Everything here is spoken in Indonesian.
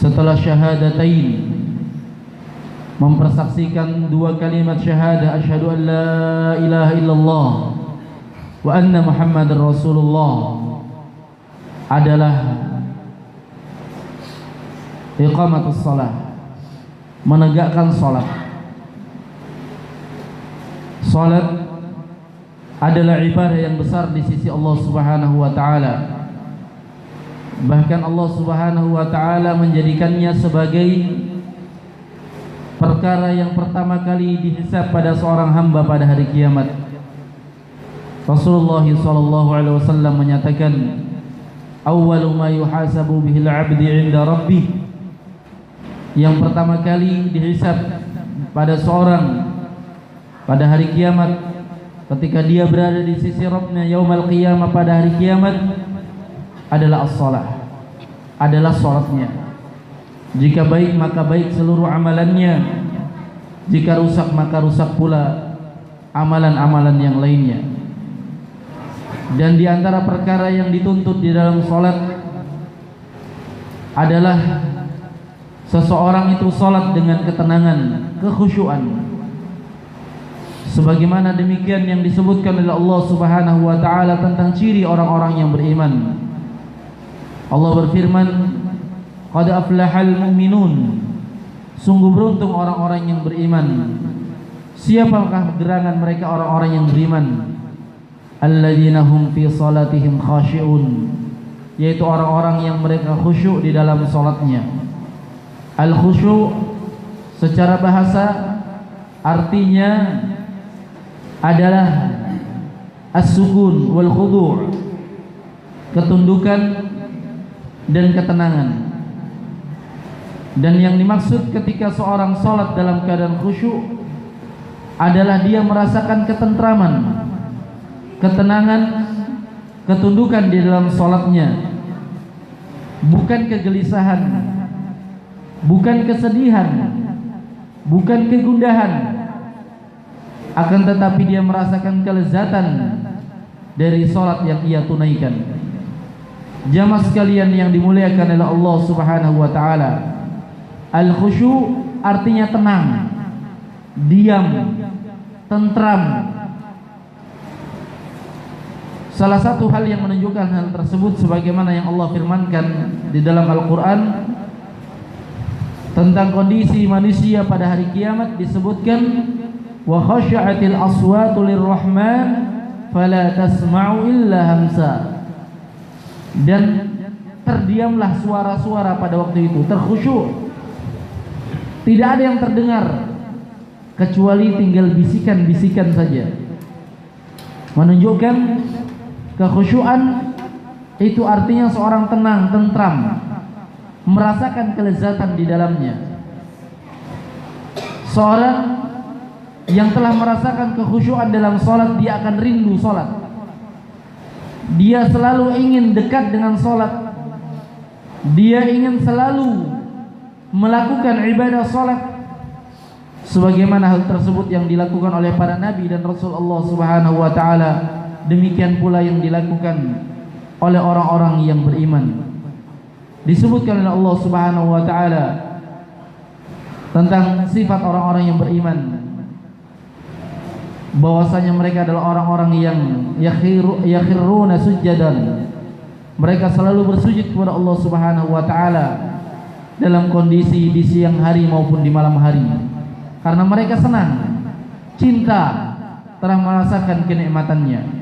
setelah syahadatain, mempersaksikan dua kalimat syahadah, asyhadu an la ilaha illallah wa anna muhammadar rasulullah, adalah iqamatus shalah, menegakkan salat. Salat adalah ibadah yang besar di sisi Allah Subhanahu wa taala. Bahkan Allah Subhanahu wa taala menjadikannya sebagai perkara yang pertama kali dihisab pada seorang hamba pada hari kiamat. Rasulullah sallallahu alaihi wasallam menyatakan, awwalu ma yuhasabu bihil 'abdi 'inda rabbih, yang pertama kali dihisab pada seorang pada hari kiamat, ketika dia berada di sisi Rabbnya yaumal qiyamah pada hari kiamat, adalah as-shalah, adalah salatnya. Jika baik maka baik seluruh amalannya, jika rusak maka rusak pula amalan-amalan yang lainnya. Dan di antara perkara yang dituntut di dalam salat adalah seseorang itu salat dengan ketenangan, kekhusyuan. Sebagaimana demikian yang disebutkan oleh Allah Subhanahu wa taala tentang ciri orang-orang yang beriman. Allah berfirman, qad aflahal mu'minun, sungguh beruntung orang-orang yang beriman. Siapakah gerangan mereka orang-orang yang beriman? Alladzina hum fi salatihim khashi'un, yaitu orang-orang yang mereka khusyuk di dalam salatnya. Al-khusyuk secara bahasa artinya adalah as-sukun wal khudu', ketundukan dan ketenangan. Dan yang dimaksud ketika seorang salat dalam keadaan khusyuk adalah dia merasakan ketentraman, ketenangan, ketundukan di dalam salatnya, bukan kegelisahan, bukan kesedihan, bukan kegundahan, akan tetapi dia merasakan kelezatan dari salat yang ia tunaikan. Jamaah sekalian yang dimuliakan oleh Allah Subhanahu wa taala, al-khusyu' artinya tenang, diam, tentram. Salah satu hal yang menunjukkan hal tersebut sebagaimana yang Allah firmankan di dalam Al-Qur'an tentang kondisi manusia pada hari kiamat, disebutkan wa khasyi'atil aswatu lirrahman fala tasma'u illa hamsa, dan terdiamlah suara-suara pada waktu itu, terkhusyuk, tidak ada yang terdengar kecuali tinggal bisikan-bisikan saja. Menunjukkan kekhusyuan itu artinya seorang tenang, tentram, merasakan kelezatan di dalamnya. Seorang yang telah merasakan kekhusyuan dalam salat, dia akan rindu salat. Dia selalu ingin dekat dengan salat. Dia ingin selalu melakukan ibadah salat sebagaimana hal tersebut yang dilakukan oleh para nabi dan rasul Allah Subhanahu wa taala. Demikian pula yang dilakukan oleh orang-orang yang beriman. Disebutkan oleh Allah Subhanahu wa taala tentang sifat orang-orang yang beriman, bahwasanya mereka adalah orang-orang yang yakhiruna sujjadan. Mereka selalu bersujud kepada Allah Subhanahu wa taala dalam kondisi di siang hari maupun di malam hari, karena mereka senang, cinta, telah merasakan kenikmatannya.